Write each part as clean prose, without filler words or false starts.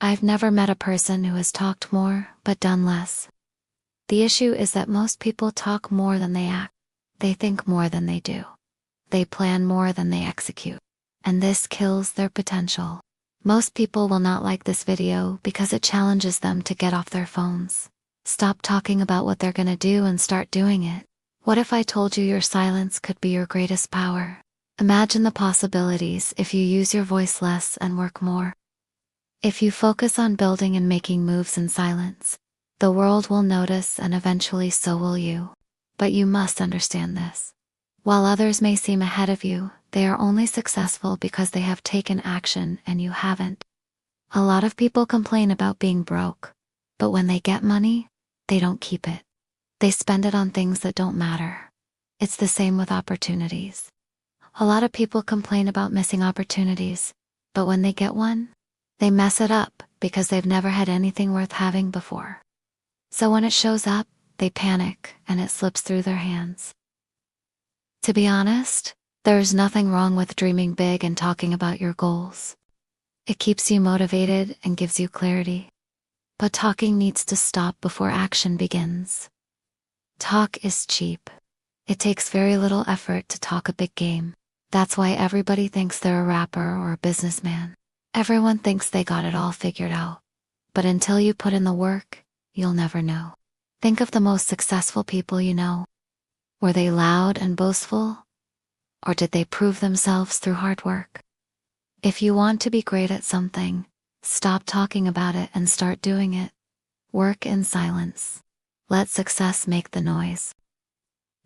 I've never met a person who has talked more but done less. The issue is that most people talk more than they act. They think more than they do. They plan more than they execute. And this kills their potential. Most people will not like this video because it challenges them to get off their phones. Stop talking about what they're gonna do and start doing it. What if I told you your silence could be your greatest power? Imagine the possibilities if you use your voice less and work more. If you focus on building and making moves in silence, the world will notice and eventually so will you. But you must understand this. While others may seem ahead of you, they are only successful because they have taken action and you haven't. A lot of people complain about being broke, but when they get money, they don't keep it. They spend it on things that don't matter. It's the same with opportunities. A lot of people complain about missing opportunities, but when they get one, they mess it up because they've never had anything worth having before. So when it shows up, they panic and it slips through their hands. To be honest, there's nothing wrong with dreaming big and talking about your goals. It keeps you motivated and gives you clarity. But talking needs to stop before action begins. Talk is cheap. It takes very little effort to talk a big game. That's why everybody thinks they're a rapper or a businessman. Everyone thinks they got it all figured out. But until you put in the work, you'll never know. Think of the most successful people you know. Were they loud and boastful? Or did they prove themselves through hard work? If you want to be great at something, stop talking about it and start doing it. Work in silence. Let success make the noise.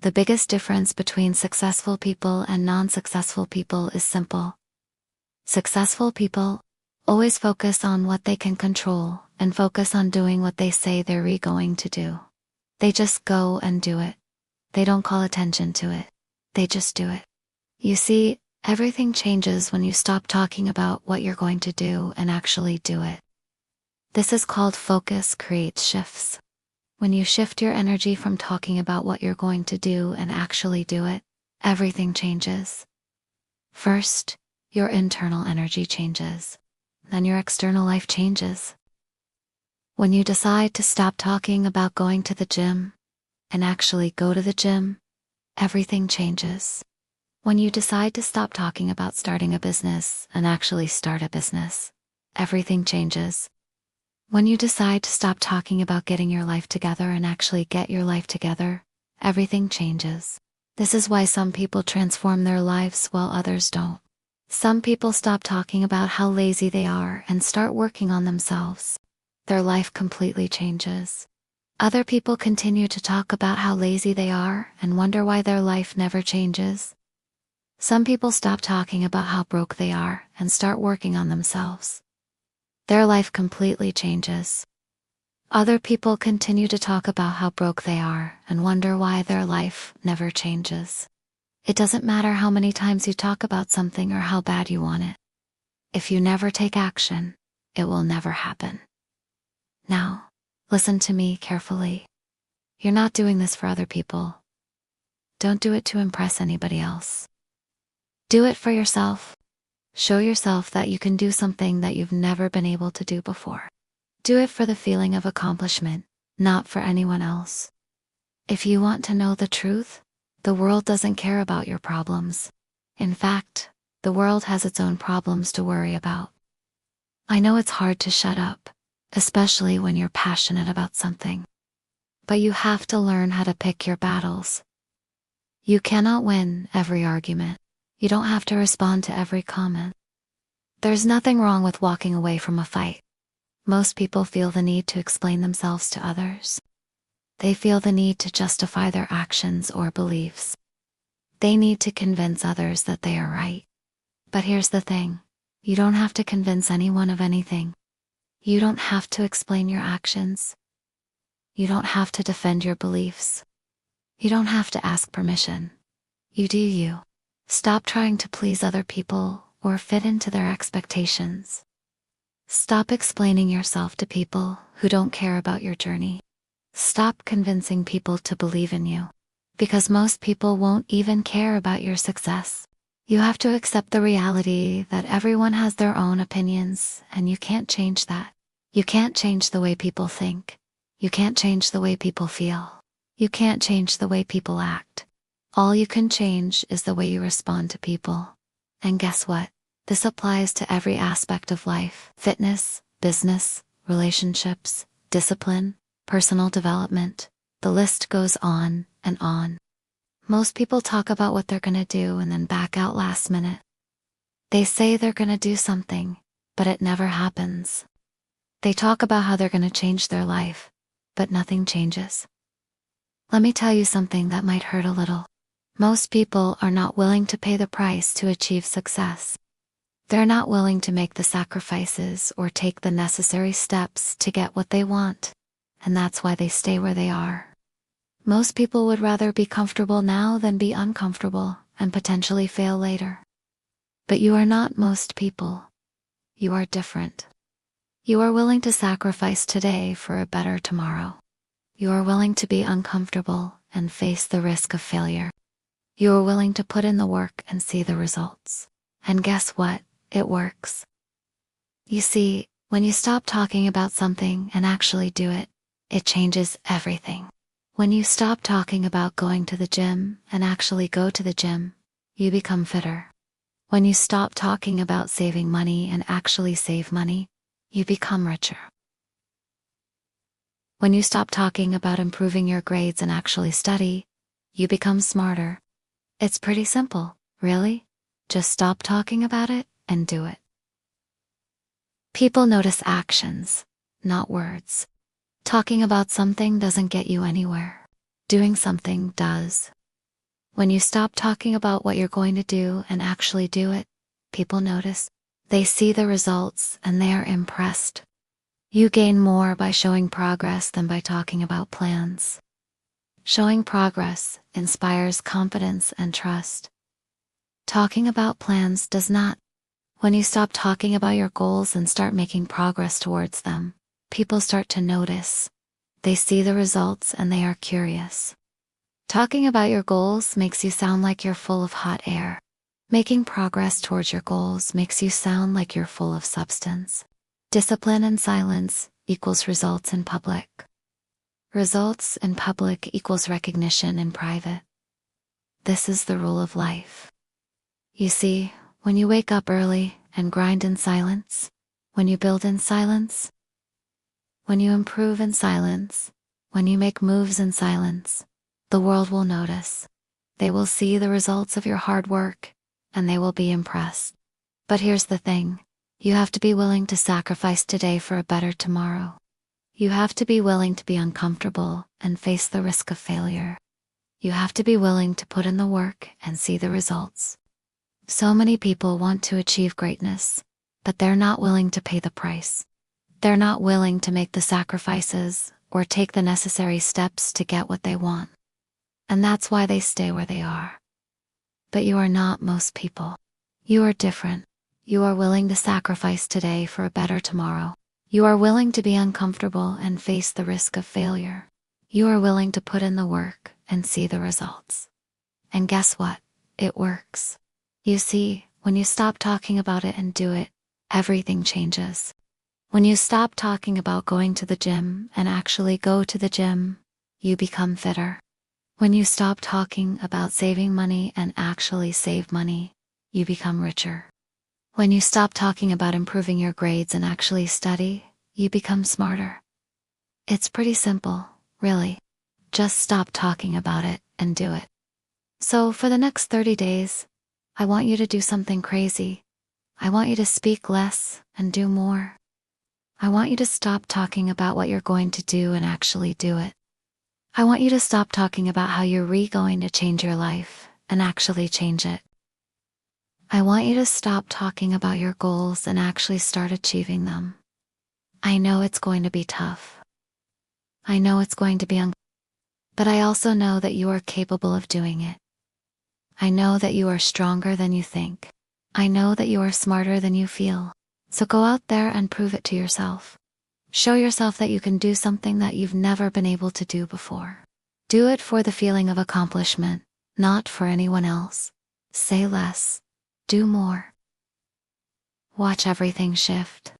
The biggest difference between successful people and non-successful people is simple. Successful people always focus on what they can control and focus on doing what they say they're going to do. They just go and do it. They don't call attention to it. They just do it. You see, everything changes when you stop talking about what you're going to do and actually do it. This is called focus creates shifts. When you shift your energy from talking about what you're going to do and actually do it, everything changes. First, your internal energy changes. Then your external life changes. When you decide to stop talking about going to the gym and actually go to the gym, everything changes. When you decide to stop talking about starting a business and actually start a business, everything changes. When you decide to stop talking about getting your life together and actually get your life together, everything changes. This is why some people transform their lives while others don't. Some people stop talking about how lazy they are and start working on themselves. Their life completely changes. Other people continue to talk about how lazy they are and wonder why their life never changes. Some people stop talking about how broke they are and start working on themselves. Their life completely changes. Other people continue to talk about how broke they are and wonder why their life never changes. It doesn't matter how many times you talk about something or how bad you want it. If you never take action, it will never happen. Now, listen to me carefully. You're not doing this for other people. Don't do it to impress anybody else. Do it for yourself. Show yourself that you can do something that you've never been able to do before. Do it for the feeling of accomplishment, not for anyone else. If you want to know the truth, the world doesn't care about your problems. In fact, the world has its own problems to worry about. I know it's hard to shut up, especially when you're passionate about something. But you have to learn how to pick your battles. You cannot win every argument. You don't have to respond to every comment. There's nothing wrong with walking away from a fight. Most people feel the need to explain themselves to others. They feel the need to justify their actions or beliefs. They need to convince others that they are right. But here's the thing. You don't have to convince anyone of anything. You don't have to explain your actions. You don't have to defend your beliefs. You don't have to ask permission. You do you. Stop trying to please other people or fit into their expectations. Stop explaining yourself to people who don't care about your journey. Stop convincing people to believe in you, because most people won't even care about your success. You have to accept the reality that everyone has their own opinions and you can't change that. You can't change the way people think. You can't change the way people feel. You can't change the way people act. All you can change is the way you respond to people. And guess what? This applies to every aspect of life: fitness, business, relationships, discipline, personal development. The list goes on and on. Most people talk about what they're gonna do and then back out last minute. They say they're gonna do something, but it never happens. They talk about how they're gonna change their life, but nothing changes. Let me tell you something that might hurt a little. Most people are not willing to pay the price to achieve success. They're not willing to make the sacrifices or take the necessary steps to get what they want, and that's why they stay where they are. Most people would rather be comfortable now than be uncomfortable and potentially fail later. But you are not most people. You are different. You are willing to sacrifice today for a better tomorrow. You are willing to be uncomfortable and face the risk of failure. You are willing to put in the work and see the results. And guess what? It works. You see, when you stop talking about something and actually do it, it changes everything. When you stop talking about going to the gym and actually go to the gym, you become fitter. When you stop talking about saving money and actually save money, you become richer. When you stop talking about improving your grades and actually study, you become smarter. It's pretty simple, really. Just stop talking about it and do it. People notice actions, not words. Talking about something doesn't get you anywhere. Doing something does. When you stop talking about what you're going to do and actually do it, people notice. They see the results and they are impressed. You gain more by showing progress than by talking about plans. Showing progress inspires confidence and trust. Talking about plans does not. When you stop talking about your goals and start making progress towards them, people start to notice. They see the results and they are curious. Talking about your goals makes you sound like you're full of hot air. Making progress towards your goals makes you sound like you're full of substance. Discipline in silence equals results in public. Results in public equals recognition in private. This is the rule of life. You see, when you wake up early and grind in silence, when you build in silence, when you improve in silence, when you make moves in silence, the world will notice. They will see the results of your hard work, and they will be impressed. But here's the thing. You have to be willing to sacrifice today for a better tomorrow. You have to be willing to be uncomfortable and face the risk of failure. You have to be willing to put in the work and see the results. So many people want to achieve greatness, but they're not willing to pay the price. They're not willing to make the sacrifices or take the necessary steps to get what they want. And that's why they stay where they are. But you are not most people. You are different. You are willing to sacrifice today for a better tomorrow. You are willing to be uncomfortable and face the risk of failure. You are willing to put in the work and see the results. And guess what? It works. You see, when you stop talking about it and do it, everything changes. When you stop talking about going to the gym and actually go to the gym, you become fitter. When you stop talking about saving money and actually save money, you become richer. When you stop talking about improving your grades and actually study, you become smarter. It's pretty simple, really. Just stop talking about it and do it. So for the next 30 days, I want you to do something crazy. I want you to speak less and do more. I want you to stop talking about what you're going to do and actually do it. I want you to stop talking about how you're going to change your life and actually change it. I want you to stop talking about your goals and actually start achieving them. I know it's going to be tough. I know it's going to be but I also know that you are capable of doing it. I know that you are stronger than you think. I know that you are smarter than you feel. So go out there and prove it to yourself. Show yourself that you can do something that you've never been able to do before. Do it for the feeling of accomplishment, not for anyone else. Say less. Do more. Watch everything shift.